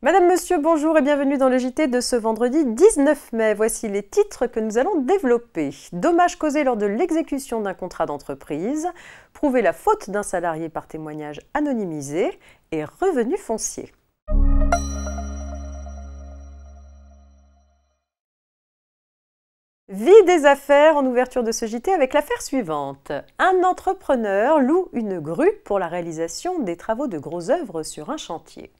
Madame, Monsieur, bonjour et bienvenue dans le JT de ce vendredi 19 mai. Voici les titres que nous allons développer. Dommages causés lors de l'exécution d'un contrat d'entreprise, prouver la faute d'un salarié par témoignage anonymisé et revenus fonciers. Vie des affaires en ouverture de ce JT avec l'affaire suivante. Un entrepreneur loue une grue pour la réalisation des travaux de gros œuvres sur un chantier.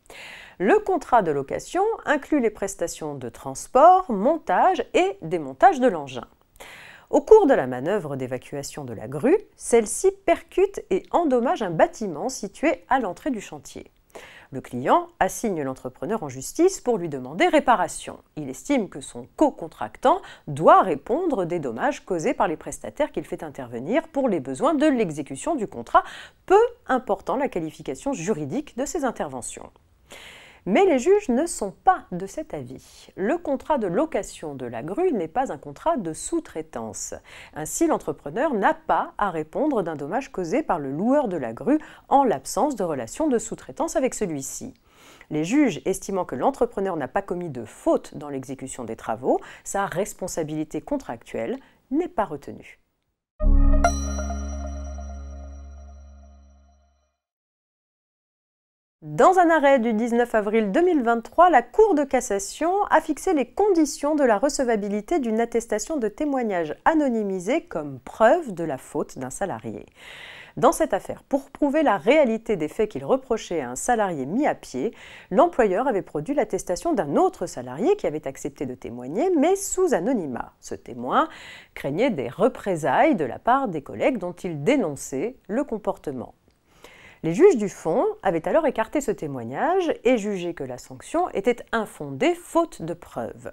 Le contrat de location inclut les prestations de transport, montage et démontage de l'engin. Au cours de la manœuvre d'évacuation de la grue, celle-ci percute et endommage un bâtiment situé à l'entrée du chantier. Le client assigne l'entrepreneur en justice pour lui demander réparation. Il estime que son co-contractant doit répondre des dommages causés par les prestataires qu'il fait intervenir pour les besoins de l'exécution du contrat, peu important la qualification juridique de ces interventions. Mais les juges ne sont pas de cet avis. Le contrat de location de la grue n'est pas un contrat de sous-traitance. Ainsi, l'entrepreneur n'a pas à répondre d'un dommage causé par le loueur de la grue en l'absence de relation de sous-traitance avec celui-ci. Les juges estimant que l'entrepreneur n'a pas commis de faute dans l'exécution des travaux, sa responsabilité contractuelle n'est pas retenue. Dans un arrêt du 19 avril 2023, la Cour de cassation a fixé les conditions de la recevabilité d'une attestation de témoignage anonymisée comme preuve de la faute d'un salarié. Dans cette affaire, pour prouver la réalité des faits qu'il reprochait à un salarié mis à pied, l'employeur avait produit l'attestation d'un autre salarié qui avait accepté de témoigner, mais sous anonymat. Ce témoin craignait des représailles de la part des collègues dont il dénonçait le comportement. Les juges du fond avaient alors écarté ce témoignage et jugé que la sanction était infondée faute de preuves.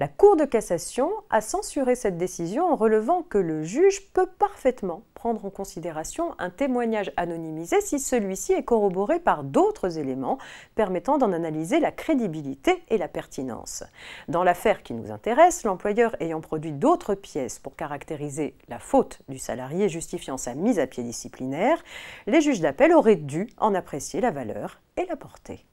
La Cour de cassation a censuré cette décision en relevant que le juge peut parfaitement prendre en considération un témoignage anonymisé si celui-ci est corroboré par d'autres éléments permettant d'en analyser la crédibilité et la pertinence. Dans l'affaire qui nous intéresse, l'employeur ayant produit d'autres pièces pour caractériser la faute du salarié justifiant sa mise à pied disciplinaire, les juges d'appel auraient dû en apprécier la valeur et la portée.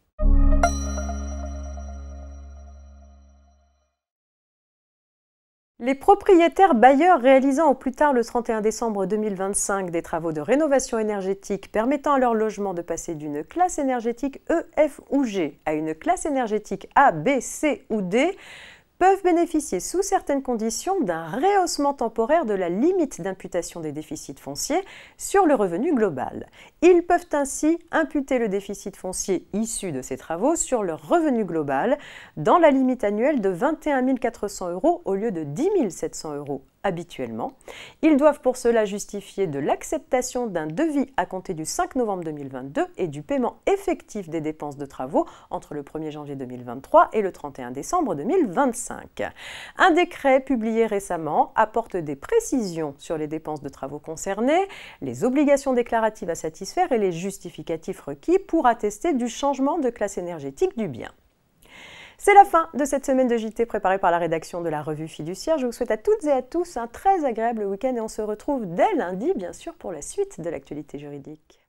Les propriétaires bailleurs réalisant au plus tard le 31 décembre 2025 des travaux de rénovation énergétique permettant à leur logement de passer d'une classe énergétique E, F ou G à une classe énergétique A, B, C ou D peuvent bénéficier sous certaines conditions d'un rehaussement temporaire de la limite d'imputation des déficits fonciers sur le revenu global. Ils peuvent ainsi imputer le déficit foncier issu de ces travaux sur leur revenu global dans la limite annuelle de 21 400 € au lieu de 10 700 € habituellement. Ils doivent pour cela justifier de l'acceptation d'un devis à compter du 5 novembre 2022 et du paiement effectif des dépenses de travaux entre le 1er janvier 2023 et le 31 décembre 2025. Un décret publié récemment apporte des précisions sur les dépenses de travaux concernées, les obligations déclaratives à satisfaire et les justificatifs requis pour attester du changement de classe énergétique du bien. C'est la fin de cette semaine de JT préparée par la rédaction de la revue Fiduciaire. Je vous souhaite à toutes et à tous un très agréable week-end et on se retrouve dès lundi, bien sûr, pour la suite de l'actualité juridique.